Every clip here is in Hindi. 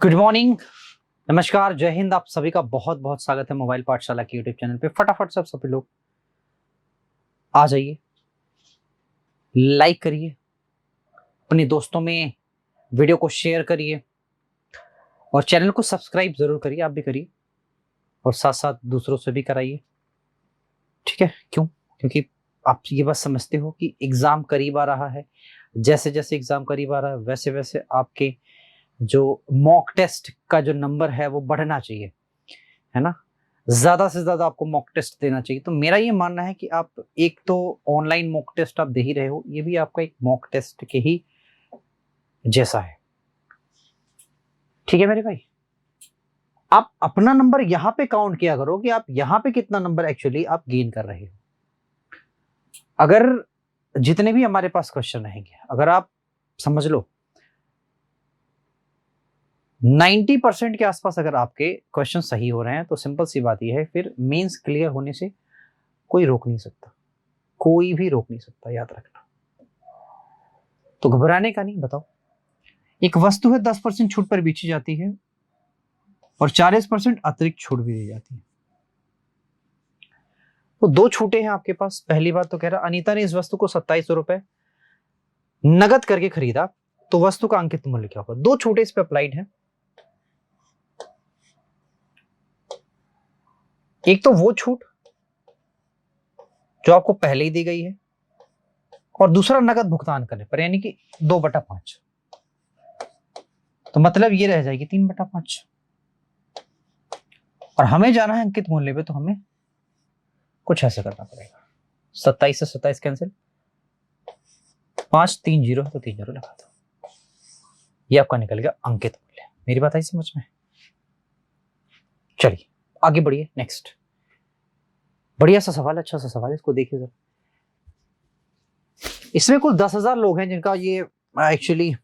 गुड मॉर्निंग, नमस्कार, जय हिंद। आप सभी का बहुत बहुत स्वागत है मोबाइल पाठशाला के यूट्यूब चैनल पे। फटाफट सब सभी लोग आ जाइए, लाइक करिए, अपने दोस्तों में वीडियो को शेयर करिए और चैनल को सब्सक्राइब जरूर करिए। आप भी करिए और साथ साथ दूसरों से भी कराइए, ठीक है? क्यों? क्योंकि आप ये बात समझते हो कि एग्जाम करीब आ रहा है। जैसे जैसे एग्जाम करीब आ रहा है वैसे वैसे आपके जो मॉक टेस्ट का जो नंबर है वो बढ़ना चाहिए, है ना? ज्यादा से ज्यादा आपको मॉक टेस्ट देना चाहिए। तो मेरा ये मानना है कि आप एक तो ऑनलाइन मॉक टेस्ट आप दे ही रहे हो, ये भी आपका एक मॉक टेस्ट के ही जैसा है, ठीक है मेरे भाई? आप अपना नंबर यहां पे काउंट किया करो कि आप यहां पे कितना नंबर एक्चुअली आप गेन कर रहे हो। अगर जितने भी हमारे पास क्वेश्चन रहेंगे, अगर आप समझ लो 90% के आसपास अगर आपके क्वेश्चन सही हो रहे हैं, तो सिंपल सी बात यह है, फिर मेंस क्लियर होने से कोई रोक नहीं सकता, कोई भी रोक नहीं सकता, याद रखना। तो घबराने का नहीं। बताओ, एक वस्तु है 10% छूट पर बेची जाती है और 40% अतिरिक्त छूट भी दी जाती है। तो दो छूटें हैं आपके पास। पहली बात तो कह रहा, अनीता ने इस वस्तु को 2700 रुपए नगद करके खरीदा, तो वस्तु का अंकित मूल्य क्या होगा? दो छूटें इस पे अप्लाइड है। एक तो वो छूट जो आपको पहले ही दी गई है, और दूसरा नगद भुगतान करने पर, यानी कि 2/5। तो मतलब ये रह जाएगी 3/5। और हमें जाना है अंकित मूल्य पे, तो हमें कुछ ऐसा करना पड़ेगा। 27 से 27 कैंसिल, 5 3 0 तो 3 0 लगा दो, ये आपका निकल गया अंकित मूल्य। मेरी बात आई समझ में? चलिए आगे बढ़िए। नेक्स्ट बढ़िया सा सवाल, अच्छा सा सवाल, इसको देखिए जरा। इसमें कुल 10,000 लोग हैं जिनका ये एक्चुअली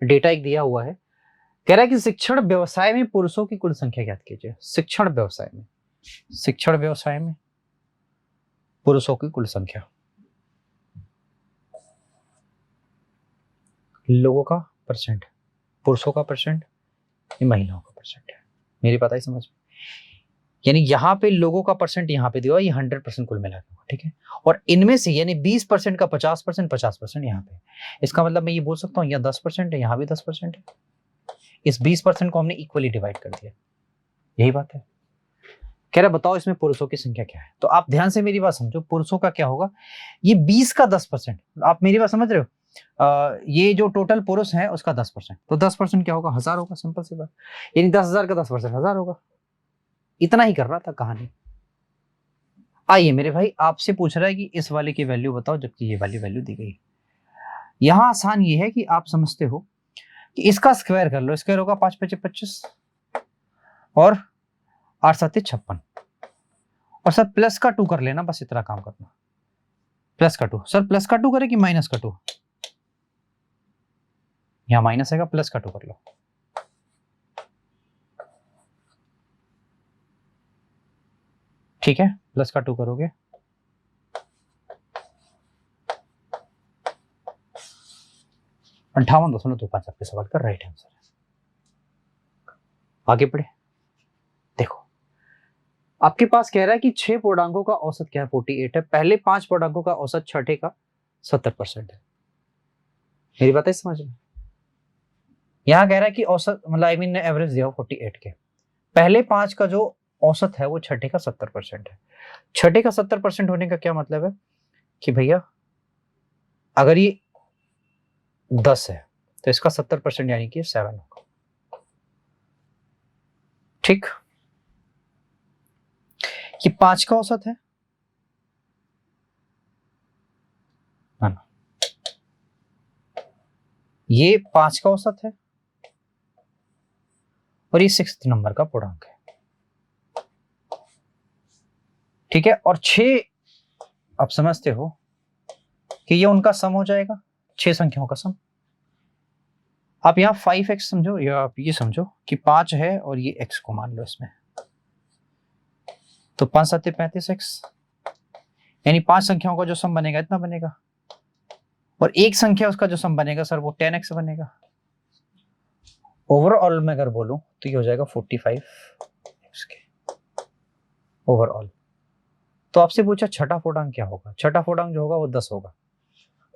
डेटा एक दिया हुआ है। कह रहा है कि शिक्षण व्यवसाय में पुरुषों की कुल संख्या ज्ञात कीजिए। शिक्षण व्यवसाय में, शिक्षण व्यवसाय में पुरुषों की कुल संख्या, लोगों का परसेंट, पुरुषों का परसेंट, ये महिलाओं का परसेंट है। मेरी बात आई समझ में? यानी यहां पे लोगों का परसेंट यहां पे दिया, ये 100% कुल मिला के, ठीक है? और इनमें से यानी 20% का 50%, 50% यहाँ पे। इसका मतलब मैं ये बोल सकता हूँ, यहाँ 10% है, यहाँ भी 10% है। इस 20% को हमने इक्वली डिवाइड कर दिया, यही बात है। कह रहा बताओ इसमें पुरुषों की संख्या क्या है? तो आप ध्यान से मेरी बात समझो, पुरुषों का क्या होगा? ये 20 का 10%। आप मेरी बात समझ रहे हो? ये जो टोटल पुरुष है उसका 10%, तो 10% क्या होगा? 1000 होगा। सिंपल सी बात, यानी 10,000 का 10% 1000 होगा। इतना ही कर रहा था कहानी। आइए मेरे भाई, आपसे पूछ रहा है कि इस वाले की वैल्यू बताओ, जबकि ये वाली वैल्यू दी गई। यहां आसान ये है कि आप समझते हो कि इसका स्क्वायर कर लो। स्क्वायर होगा 5 5 25 और 8 7 56, और सर प्लस का 2 कर लेना, बस इतना काम करना। प्लस का 2, सर प्लस का 2 करे कि माइनस का 2? यहां माइनस आएगा, प्लस का 2 कर लो। ठीक है, प्लस का 2 करोगे 58.25 आपके सवाल का राइट आंसर है। आगे बढ़े, देखो आपके पास कह रहा है कि 6 पूर्णांकों का औसत क्या है? 48 है। पहले 5 पूर्णांकों का औसत छठे का 70% है। मेरी बात है समझ में? यहां कह रहा है कि औसत मतलब आई मीन एवरेज दिया 48 के, पहले 5 का जो औसत है वो छठे का 70% है। छठे का 70% होने का क्या मतलब है कि भैया अगर ये 10 है तो इसका 70% यानी कि 7 होगा। ठीक, ये 5 का औसत है ना? ये 5 का औसत है और ये 6th नंबर का पूर्णांक है, ठीक है? और 6 आप समझते हो कि ये उनका सम हो जाएगा, 6 संख्याओं का सम। आप यहाँ 5x समझो, या आप ये समझो कि 5 है और ये x को मान लो इसमें, तो 5 7 35x, यानी 5 संख्याओं का जो सम बनेगा इतना बनेगा, और एक संख्या उसका जो सम बनेगा सर वो 10x बनेगा। ओवरऑल में अगर बोलूं तो ये हो जाएगा 45 इसके ओवरऑल। तो आपसे पूछा छठा पूर्णांक क्या होगा, छठा पूर्णांक जो होगा वो 10 होगा।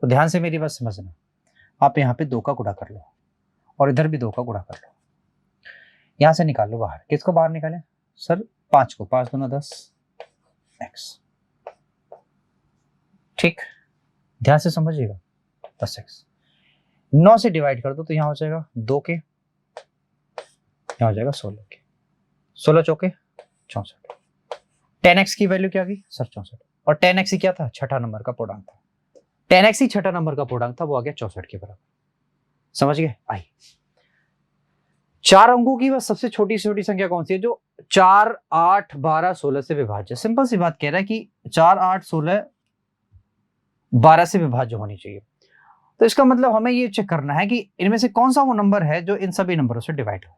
तो ध्यान से मेरी बात समझना, आप यहाँ पे 2 का गुणा कर लो और इधर भी 2 का गुणा कर लो, यहां से निकाल लो बाहर। किसको बाहर निकालें सर? 5 को, 5 दूना 10 x। ठीक, ध्यान से समझिएगा, 10x 9 से डिवाइड कर दो तो यहां हो जाएगा 2 के, यहां हो जाएगा 16 के, 16 चौके 64। 10x की वैल्यू क्या आ गई सर? 64। और 10x ही क्या था? छठा नंबर का पूर्णांक था। 10x ही छठा नंबर का पूर्णांक था, वो आ गया 64 के बराबर। समझ गए? आई 4 अंकों की बस सबसे छोटी से छोटी संख्या कौन सी है जो 4, 8, 12, 16 से विभाज्य? सिंपल सी बात कह रहा है कि 4, 8, 16, 12 से विभाज्य होनी चाहिए। तो इसका मतलब हमें ये चेक करना है कि इनमें से कौन सा वो नंबर है जो इन सभी नंबरों से डिवाइड हो।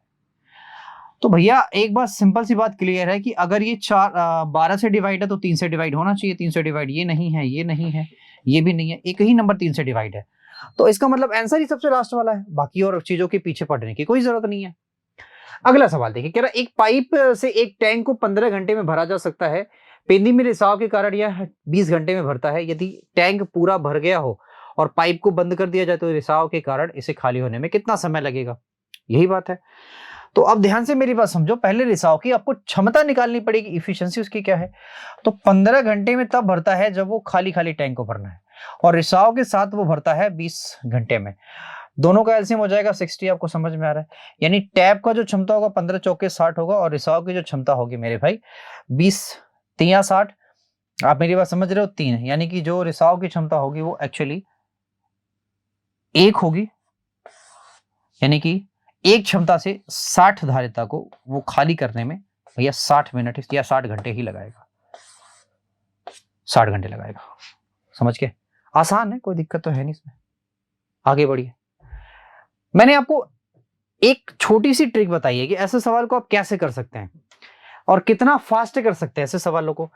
तो भैया एक बात सिंपल सी बात क्लियर है कि अगर ये 12 से डिवाइड है तो 3 से डिवाइड होना चाहिए। 3 से डिवाइड ये नहीं है, ये नहीं है, ये भी नहीं है, एक ही नंबर 3 से डिवाइड है। तो इसका मतलब आंसर ही सबसे लास्ट वाला है, बाकी और चीजों के पीछे पड़ने की कोई जरूरत नहीं है। अगला सवाल देखिए, कह रहा एक पाइप से एक टैंक को 15 घंटे में भरा जा सकता है। पेंदी में रिसाव के कारण यह 20 घंटे में भरता है। यदि टैंक पूरा भर गया हो और पाइप को बंद कर दिया जाए तो रिसाव के कारण इसे खाली होने में कितना समय लगेगा? यही बात है। तो अब ध्यान से मेरी बात समझो, पहले रिसाव की आपको क्षमता निकालनी पड़ेगी, इफिशिएंसी उसकी क्या है। तो 15 घंटे में तब भरता है जब वो खाली खाली टैंक को भरना है, और रिसाव के साथ वो भरता है 20 घंटे में। दोनों का एलसीएम हो जाएगा 60। आपको समझ में आ रहा है? यानी टैप का जो क्षमता होगा 15 चौके 60 होगा, और रिसाव की जो क्षमता होगी मेरे भाई 20 3 60। आप मेरी बात समझ रहे हो? 3, यानी कि जो रिसाव की क्षमता होगी वो एक्चुअली 1 होगी, यानी कि एक क्षमता से 60 धारिता को वो खाली करने में भैया 60 मिनट या 60 घंटे ही लगाएगा। 60 घंटे लगाएगा। समझ के? आसान है, कोई दिक्कत तो है नहीं इसमें। आगे बढ़िए। मैंने आपको एक छोटी सी ट्रिक बताई है कि ऐसे सवाल को आप कैसे कर सकते हैं और कितना फास्ट कर सकते हैं ऐसे सवालों को।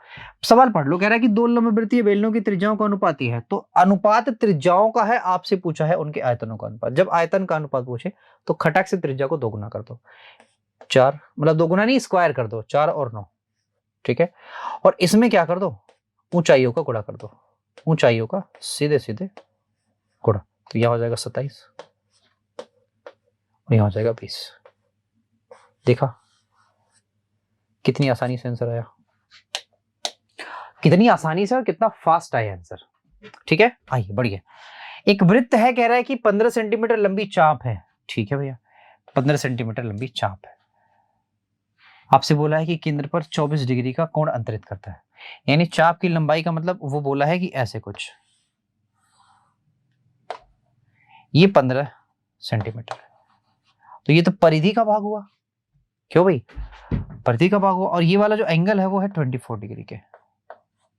सवाल पढ़ लो। कह रहा है कि 2 लंबवृत्तीय बेलनों की त्रिज्याओं का अनुपाती है। तो अनुपात त्रिज्याओं का है, आपसे पूछा है उनके आयतनों का अनुपात। जब आयतन का अनुपात पूछे तो खटक से त्रिज्या को 2 गुना कर दो। 4 मतलब 2 गुना नहीं, स्क्वायर कर दो, 4 और 9। ठीक है। और इसमें क्या कर दो? ऊंचाइयों का गुणा कर दो, ऊंचाइयों का सीधे सीधे गुणा। तो यहां हो जाएगा 27 और यहां हो जाएगा 20। देखा कितनी आसानी से आंसर आया, कितनी आसानी से और कितना फास्ट आया आंसर। ठीक है, आइए बढ़िए। एक वृत्त है, कह रहा है कि 15 सेंटीमीटर लंबी चाप है। ठीक है भैया, 15 सेंटीमीटर लंबी चाप है। आपसे बोला है कि केंद्र पर 24 डिग्री का कोण अंतरित करता है। यानी चाप की लंबाई का मतलब वो बोला है कि ऐसे कुछ, ये 15 सेंटीमीटर है। तो ये तो परिधि का भाग हुआ। क्यों भाई? परिधि का भाग हुआ। और ये वाला जो एंगल है वो है 24 डिग्री के।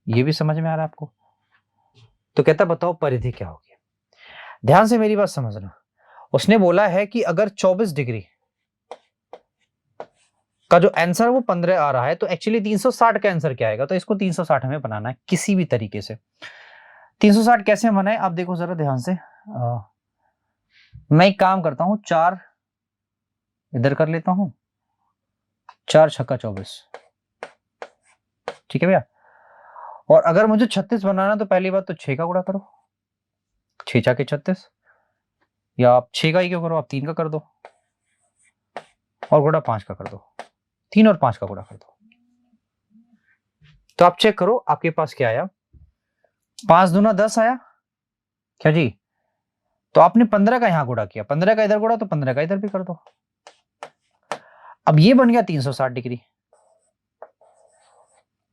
ये भी समझ में आ रहा है आपको? तो कहता बताओ परिधि क्या होगी। ध्यान से मेरी बात समझना। उसने बोला है कि अगर 24 डिग्री का जो आंसर वो 15 आ रहा है, तो एक्चुअली 360 का आंसर क्या आएगा? तो इसको 360 हमें बनाना है किसी भी तरीके से। 360 कैसे बनाए आप देखो जरा ध्यान से। मैं एक काम करता हूं, 4 इधर कर लेता हूं, 4 छक्का 24। ठीक है भैया। और अगर मुझे 36 बनाना तो पहली बात तो 6 का गुणा करो, 6 छक्के 36, या आप 6 का ही क्यों करो, आप 3 का कर दो और गुणा 5 का कर दो। 3 और 5 का गुणा कर दो। तो आप चेक करो आपके पास क्या आया। 5 दूना 10 आया क्या जी? तो आपने 15 का यहां गुणा किया, 15 का इधर गुणा, तो 15 का इधर भी कर दो। अब ये बन गया 360 डिग्री।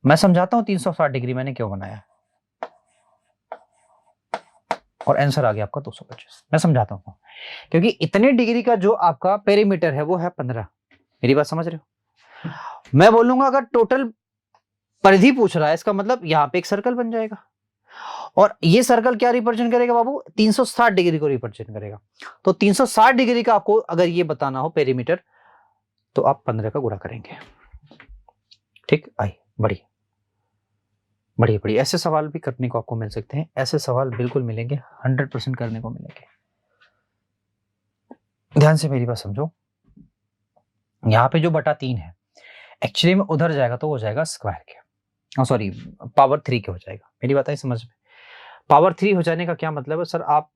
मैं समझाता हूं 360 डिग्री मैंने क्यों बनाया, और आंसर आ गया आपका 225। मैं समझाता हूं क्योंकि इतने डिग्री का जो आपका पेरीमीटर है वो है 15। मेरी बात समझ रहे हो? मैं बोलूंगा अगर टोटल परिधि पूछ रहा है, इसका मतलब यहां पे एक सर्कल बन जाएगा, और ये सर्कल क्या रिप्रेजेंट करेगा बाबू? 360 डिग्री को रिप्रेजेंट करेगा। तो 360 डिग्री का आपको अगर ये बताना हो पेरीमीटर, तो आप 15 का गुणा करेंगे। ठीक, आई बढ़िए बढ़िए बढ़िए। ऐसे सवाल भी करने को आपको मिल सकते हैं, ऐसे सवाल बिल्कुल मिलेंगे, 100% करने को मिलेंगे। ध्यान से मेरी बात समझो। यहाँ पे जो बटा 3 है एक्चुअली में उधर जाएगा तो हो जाएगा स्क्वायर के, सॉरी पावर 3 के हो जाएगा। मेरी बात है समझ में? पावर 3 हो जाने का क्या मतलब है सर, आप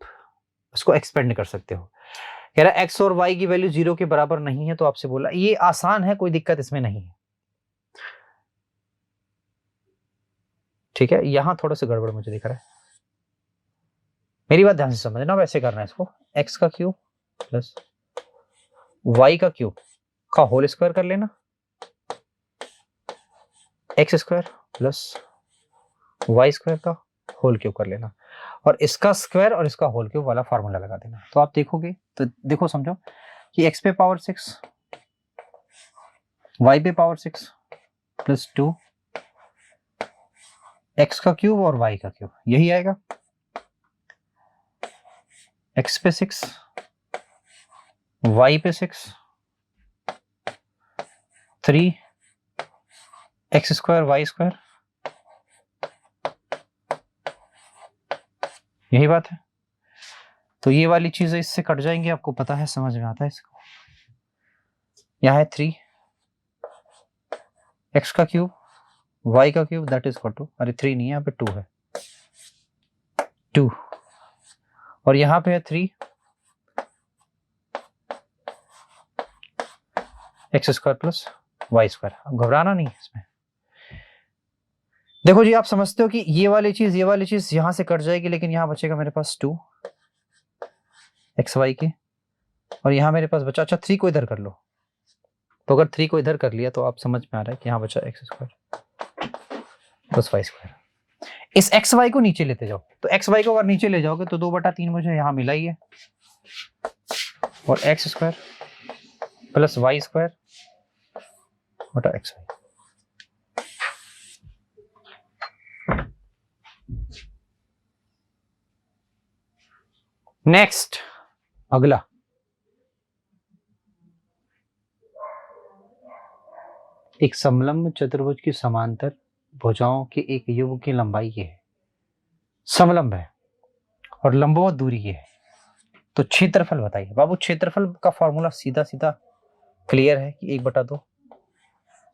इसको एक्सपेंड कर सकते हो। कह रहा है एक्स और वाई की वैल्यू 0 के बराबर नहीं है, तो आपसे बोला ये आसान है, कोई दिक्कत इसमें नहीं है। ठीक है, यहां थोड़ा सा गड़बड़ मुझे दिख रहा है, मेरी बात ध्यान से समझना। वैसे करना है इसको, एक्स का क्यूब प्लस वाई का क्यूब का होल स्क्वायर कर लेना, x square plus y square का होल क्यूब कर लेना, और इसका स्क्वायर और इसका होल क्यूब वाला फार्मूला लगा देना। तो आप देखोगे तो देखो समझो कि x पे पावर 6 y पे पावर 6 प्लस 2 x का क्यूब और y का क्यूब, यही आएगा। x पे 6 y पे 6 3 x स्क्वायर y स्क्वायर, यही बात है। तो ये वाली चीजें इससे कट जाएंगी, आपको पता है, समझ में आता है इसको। यहाँ है 3 x का क्यूब y का cube that is equal to, अरे 3 नहीं है यहाँ पे 2 है, 2, और यहाँ पे है 3 x square plus y square. घबराना नहीं इसमें। देखो जी, आप समझते हो कि ये वाली चीज यहां से कट जाएगी, लेकिन यहां बचेगा मेरे पास 2 एक्स वाई के, और यहां मेरे पास बचा, अच्छा 3 को इधर कर लो, तो अगर 3 को इधर कर लिया तो आप समझ में आ रहा है कि यहां बचा x square plus y square. इस एक्स वाई को नीचे लेते जाओ, तो एक्स वाई को अगर नीचे ले जाओगे तो 2/3 मुझे यहां मिला ही है, और x square plus y square बटा एक्स वाई। नेक्स्ट, अगला, एक समलंब चतुर्भुज की समांतर भुजाओं के एक युग की लंबाई ये है, समलंब है और लंबवत दूरी ये है, तो क्षेत्रफल बताइए। बाबू क्षेत्रफल का फॉर्मूला सीधा सीधा क्लियर है कि 1/2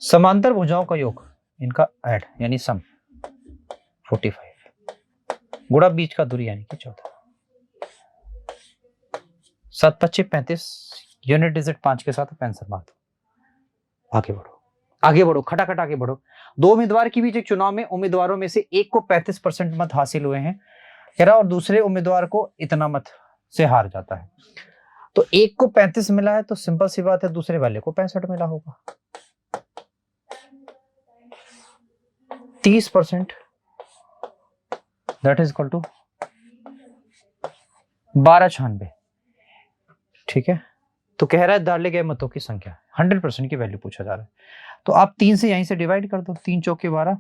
समांतर भुजाओं का योग, इनका ऐड यानी सम 45 गुणा बीच का दूरी यानी कि 14, 7 5 35 यूनिट डिजिट 5 के साथ पेंसिल मार दो। आगे बढ़ो, आगे बढ़ो, खटाखट आगे बढ़ो। 2 उम्मीदवार के बीच एक चुनाव में उम्मीदवारों में से एक को 35% मत हासिल हुए हैं, कह रहा, और दूसरे उम्मीदवार को इतना मत से हार जाता है। तो एक को 35 मिला है, तो सिंपल सी बात है दूसरे वाले को 65 मिला होगा। 30% दैट इज इक्वल टू 1296। ठीक है, तो कह रहा है डाले गए मतों की संख्या, 100% की वैल्यू पूछा जा रहा है। तो आप 3 से यहीं से डिवाइड कर दो, 3 चौके 12,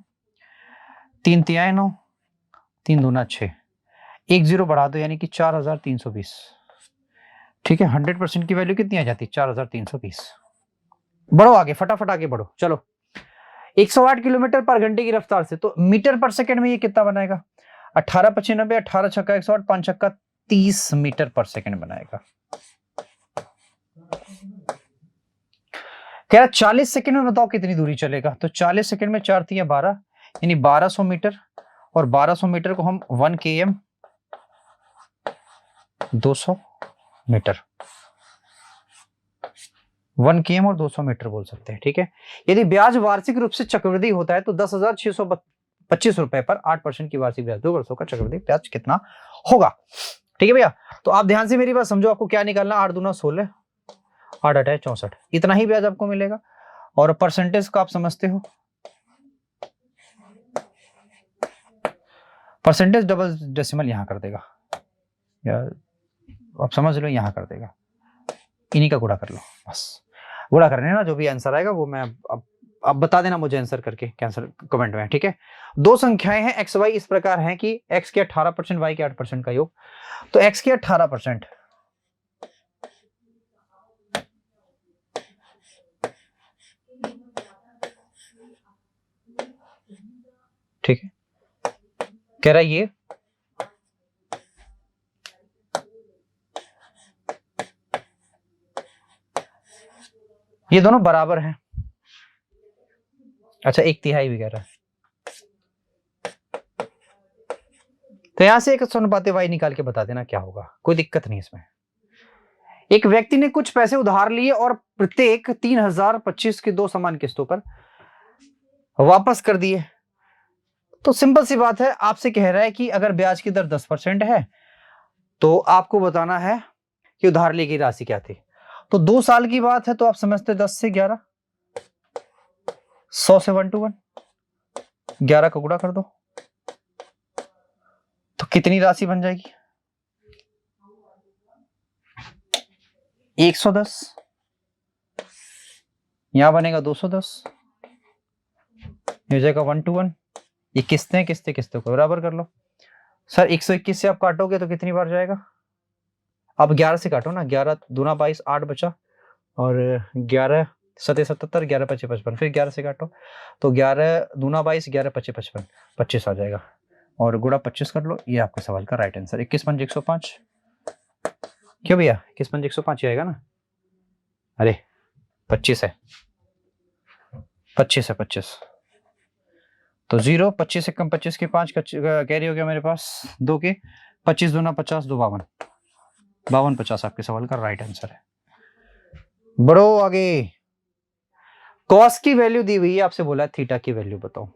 3 तिहाई 9, 3 दूना 6, 1 0 बढ़ा दो यानी कि 4320। ठीक है, 100% की वैल्यू कितनी आ जाती है? 4320। बढ़ो आगे, फटाफट आगे बढ़ो, चलो। 108 किलोमीटर पर घंटे की रफ्तार से, तो मीटर पर सेकंड में ये कितना बनाएगा? 1895, 18 छक्का 108, 5 छक्का 30 मीटर पर सेकंड बनाएगा। कह रहा 40 सेकंड में बताओ कितनी दूरी चलेगा, तो 40 सेकंड में 4 3 12 यानी 1200 मीटर, और 1200 मीटर को हम 1 km 200 मीटर, 1 km और 200 मीटर बोल सकते हैं। ठीक है, यदि ब्याज वार्षिक रूप से चक्रवृद्धि होता है तो 10,625 रुपए पर 8% की वार्षिक ब्याज, 2 वर्षों का चक्रवृद्धि ब्याज कितना होगा? ठीक है भैया, तो आप ध्यान से मेरी बात समझो, आपको क्या निकालना, 8 दूना 16, 8 8 64, इतना ही ब्याज आपको मिलेगा। और परसेंटेज का आप समझते हो, परसेंटेज डबल डेसिमल यहां कर देगा, या आप समझ लो यहां कर देगा, इन्हीं का गुणा कर लो, बस गुणा करने ना, जो भी आंसर आएगा वो मैं अब बता देना मुझे आंसर करके, कैंसर कमेंट में। ठीक है, दो संख्याएं हैं एक्स वाई इस प्रकार हैं कि एक्स के 18% वाई के 8% का योग, तो एक्स के 18%, ठीक है, कह रहा है ये ये दोनों बराबर हैं। अच्छा, 1/3 भी कह रहा है। तो यहां से एक समानुपाती y निकाल के बता देना क्या होगा, कोई दिक्कत नहीं इसमें। एक व्यक्ति ने कुछ पैसे उधार लिए और प्रत्येक 3025 की 2 समान किस्तों पर वापस कर दिए। तो सिंपल सी बात है, आपसे कह रहा है कि अगर ब्याज की दर 10% है तो आपको बताना है कि उधार ली गई राशि क्या थी। तो 2 साल की बात है तो आप समझते 10 से 11, 100 से 1 to 1, 11 का गुणा कर दो तो कितनी राशि बन जाएगी? 110। यहां बनेगा 210, हो जाएगा 1 to 1। ये किस्तें किस्तें किस्तों को बराबर कर लो। सर 121 से आप काटोगे तो कितनी बार जाएगा? अब 11 से काटो ना, 11 दूना 22, 8 बचा, और 11 सते 77, 11 पचे 55, फिर 11 से काटो तो 11 दूना 22, 11 पचे 55, 25 आ जाएगा, और गुणा 25 कर लो। ये आपके सवाल का राइट आंसर। 21 पंज 105। क्यों भैया 21 पंज 105 ही आएगा ना? अरे 25 है, 25 है, 25 तो 0, 25 से कम 25 के 5 कैरी हो गया मेरे पास 2 के, 25 दूना 50, 2 52, 52 50 आपके सवाल का राइट आंसर है। बढ़ो आगे। कॉस की वैल्यू दी हुई है, आपसे बोला है थीटा की वैल्यू बताओ।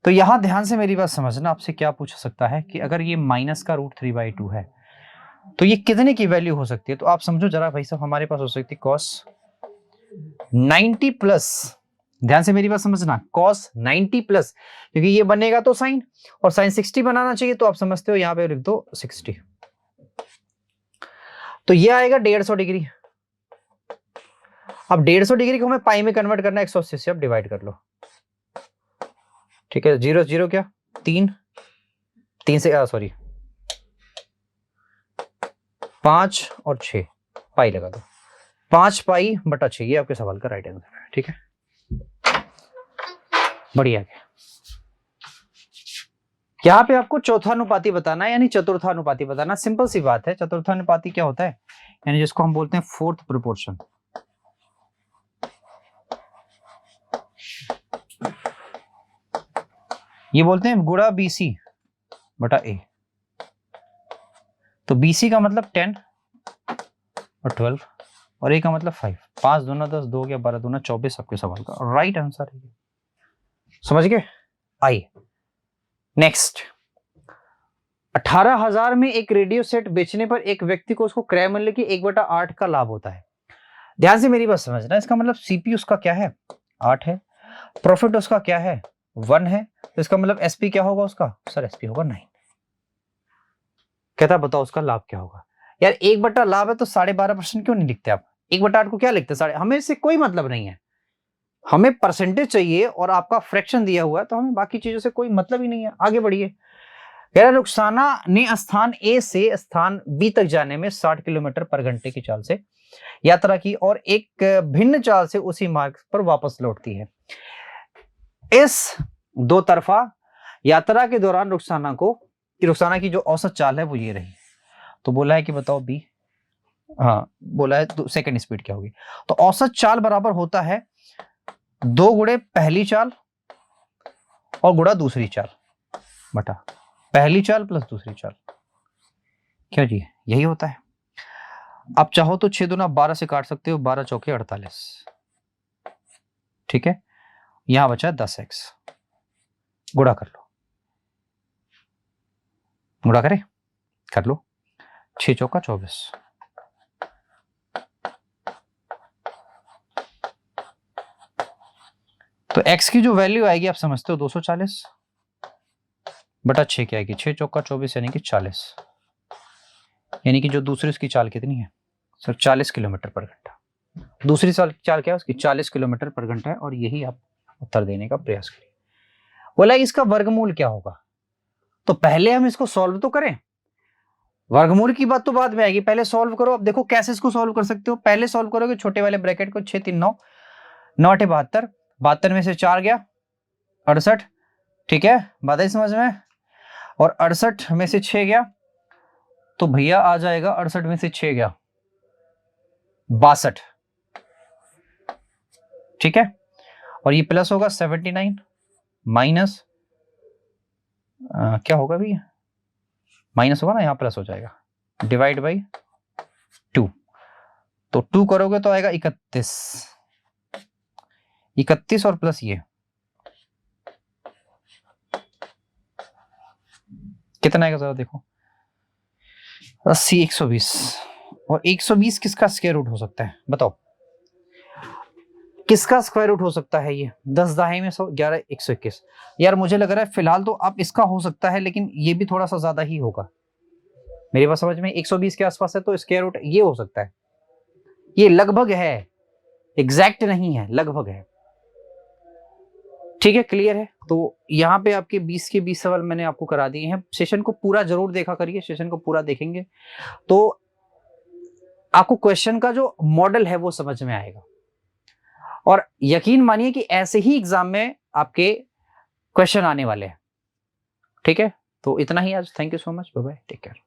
तो यहां ध्यान से मेरी बात समझना, आपसे क्या पूछ सकता है कि अगर ये माइनस का √3/2 है तो ये कितने की वैल्यू हो सकती है? तो आप समझो जरा भाई साहब, हमारे पास हो सकती है cos 90 प्लस, ध्यान से मेरी बात समझना, cos 90 प्लस, क्योंकि ये बनेगा तो साइन, और साइन 60 बनाना चाहिए, तो आप समझते हो यहां पे लिख दो 60। तो ये आएगा 150 डिग्री। अब 150 डिग्री को हमें पाई में कन्वर्ट करना है, 180 से आप डिवाइड कर लो, ठीक है। 0 0 क्या 3, 3 से सॉरी 5 और 6 पाई लगा दो, 5 पाई बटा 6, ये आपके सवाल का राइट आंसर है, ठीक है। बढ़िया है। यहाँ पे आपको चौथानुपाती बताना है, यानी चतुर्थानुपाती बताना। सिंपल सी बात है, चतुर्थानुपाती क्या होता है, यानी जिसको हम बोलते हैं 4th प्रोपोर्शन। ये बोलते हैं गुणा BC बटा A। तो BC का मतलब 10 और 12, और A का मतलब 5, 5 दूना 10, 2 गया 12 दूना 24, आपके सवाल का राइट आंसर है। समझ गए? आइए नेक्स्ट। 18,000 में एक रेडियो सेट बेचने पर एक व्यक्ति को उसको क्रय मूल्य की 1/8 का लाभ होता है। ध्यान से मेरी बात समझना, इसका मतलब सीपी उसका क्या है 8 है, प्रॉफिट उसका क्या है 1 है, तो इसका मतलब एसपी क्या होगा उसका? सर एसपी होगा 9। कहता बताओ उसका लाभ क्या होगा? यार 1 लाभ है तो 12.5% क्यों नहीं लिखते आप? 1/8 को क्या लिखते हैं? हमें इससे कोई मतलब नहीं है, हमें परसेंटेज चाहिए, और आपका फ्रैक्शन दिया हुआ है तो हमें बाकी चीजों से कोई मतलब ही नहीं है। आगे बढ़िए। रुखसाना ने स्थान ए से स्थान बी तक जाने में 60 किलोमीटर पर घंटे की चाल से यात्रा की और एक भिन्न चाल से उसी मार्ग पर वापस लौटती है। इस दो तरफा यात्रा के दौरान रुखसाना की जो औसत चाल है वो ये रही। तो बोला है कि बताओ बी, हाँ बोला है तो सेकंड स्पीड क्या होगी? तो औसत चाल बराबर होता है 2 गुणे पहली चाल और गुणा दूसरी चाल बटा पहली चाल प्लस दूसरी चाल। क्या जी यही होता है। आप चाहो तो 6 दूना 12 से काट सकते हो, 12 चौके 48, ठीक है। यहां बचा 10x, गुणा कर लो, गुणा करें, कर लो, 6 चौका 24, तो x की जो वैल्यू आएगी आप समझते हो 240 बटा 6 क्या आएगी 6 चौका 24 यानी कि 40, यानी कि जो दूसरी उसकी चाल कितनी है सर 40 किलोमीटर पर घंटा। दूसरी चाल क्या है उसकी 40 किलोमीटर पर घंटा है, और यही आप उत्तर देने का प्रयास करिए। बोला इसका वर्गमूल क्या होगा, तो पहले हम इसको सॉल्व तो करें, वर्गमूल की बात तो बाद में आएगी, पहले सॉल्व करो। अब देखो कैसे इसको सॉल्व कर सकते हो, पहले सॉल्व करोगे छोटे वाले ब्रैकेट को, 6 3 9 9 8 72, 72 में से 4 गया 68, ठीक है बात है समझ में, और 68 में से 6 गया तो भैया आ जाएगा 68 में से 6 गया 62, ठीक है, और ये प्लस होगा 79 माइनस क्या होगा भैया, माइनस होगा ना, यहाँ प्लस हो जाएगा, डिवाइड बाई 2, तो 2 करोगे तो आएगा 31, 31 और प्लस ये कितना आएगा जरा देखो, 80, 120, और 120 किसका स्क्वायर रूट हो सकता है बताओ, किसका स्क्वायर रूट हो सकता है ये, 10 दाहे में 100, 11, 121। यार मुझे लग रहा है फिलहाल तो अब इसका हो सकता है, लेकिन ये भी थोड़ा सा ज्यादा ही होगा मेरी बात समझ में, 120 के आसपास है तो स्क्वायर रूट ये हो सकता है, ये लगभग है, एग्जैक्ट नहीं है, लगभग है। ठीक है, क्लियर है। तो यहाँ पे आपके 20 के 20 सवाल मैंने आपको करा दिए हैं। सेशन को पूरा जरूर देखा करिए, सेशन को पूरा देखेंगे तो आपको क्वेश्चन का जो मॉडल है वो समझ में आएगा, और यकीन मानिए कि ऐसे ही एग्जाम में आपके क्वेश्चन आने वाले हैं। ठीक है, तो इतना ही आज, thank you so much, bye bye, take care.